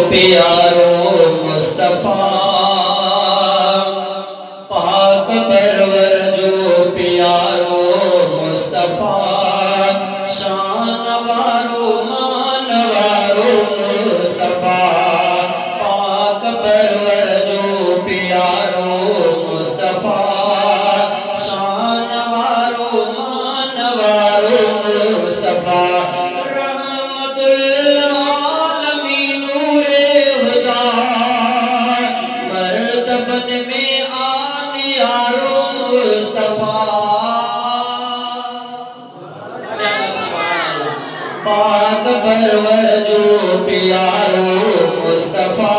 प्यारो मुस्तफा पाक परवर जो प्यारो मुस्तफा शान वारो मानवारो मुस्तफा पाक परवर जो प्यारो मुस्तफा शान वारो मानवारो मुस्तफा पाक परवर जो प्यारो मुस्तफा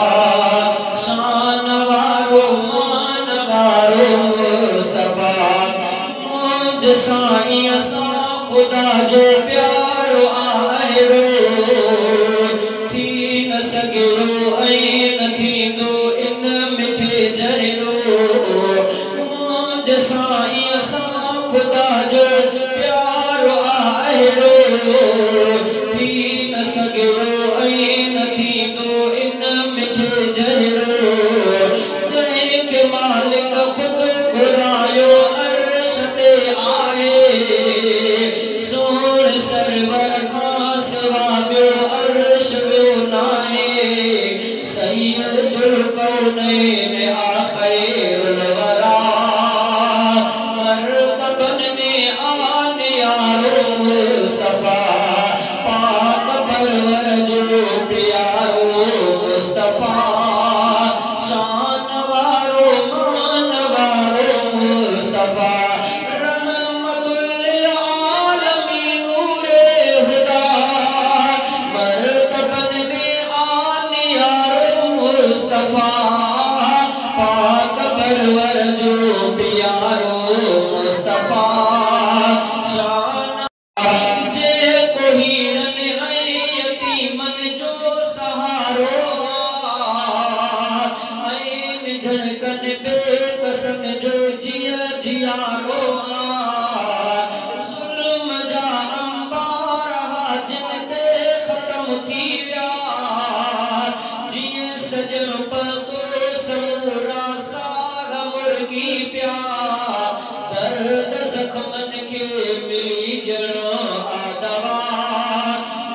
शान वारो मानवारो मुस्तफा मुझ साईं असा खुदा जो प्यारो आहिरो थी न सघियो ऐं न थींदो इन मिठे जहिड़ो मुझ साईं असा खुदा जो प्यारो आहिरो मालिक खुद घुरायो अर्श ते आए सोण सरवर खां सिवा ॿियो अर्श ॿियो नाहे सैयदुल कौनैन आखिरुल वरा मरतबन में आन यारो मुस्तफा पाक परवर जो प्यारो मुस्तफा पाक परवर जो प्यारो मुस्तफा शान जे कोहीनन ऐं यतीमन जो सहारो ऐं निधन कन बेकसन जो जिया जियारो ज़ुल्म जा अंबार जिन ते ख़त्म थी विया जिए सजन पतो समूरा साग मुर्गी प्या दर्द जख्मन के मिली जनो आदवा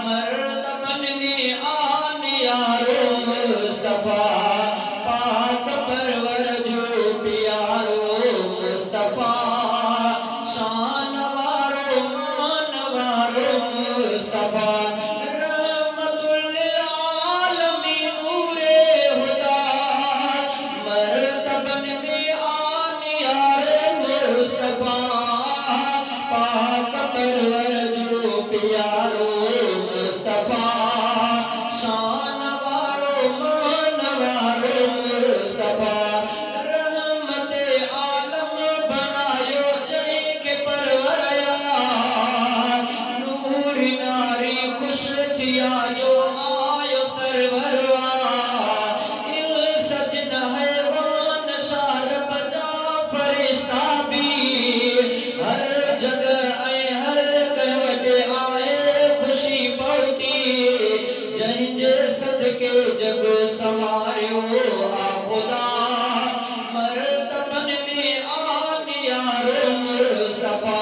मर्तबन में आन यारो मुस्तफा पाक परवर जो प्यारो मुस्तफा शान वारो मानवारो मुस्तफा पाक परवर जो प्यारो मुस्तफा शान वारो मानवारो मुस्तफा रहमते आलम बनायो जय के परवरया नूरी नारी खुश थिया जो आयो सरवरवा इल सजन हैवान शार बजा फरिश्ता भी हर जगह हर कहवटे आए खुशी पड़ती जय जय सदके जग समारियो आ खुदा मरतबन में आन यारो मुस्तफा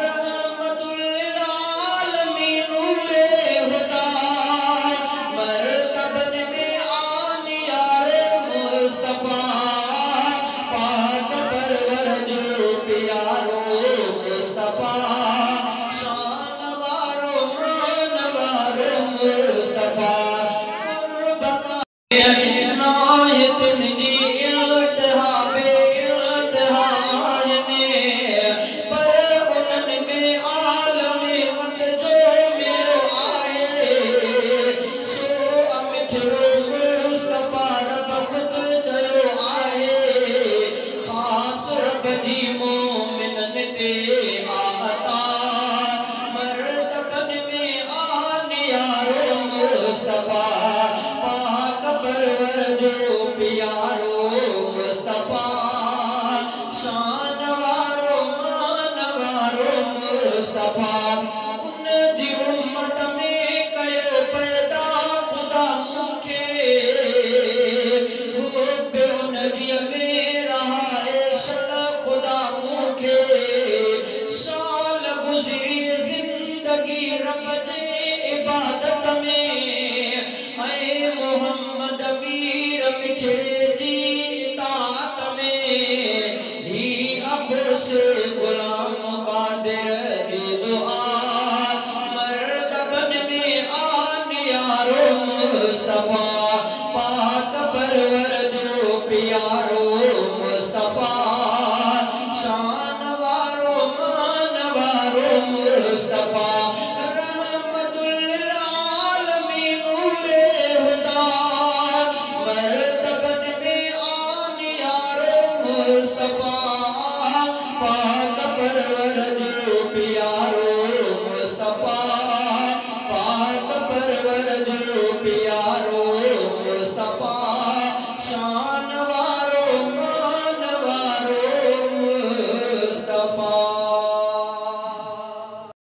रहमतुल लिल आलमीन नूरे हुदा मरतबन में आन यारो मुस्तफा पाक परवर जो प्यारो मुस्तफा शान वारो मानवारो मुस्तफा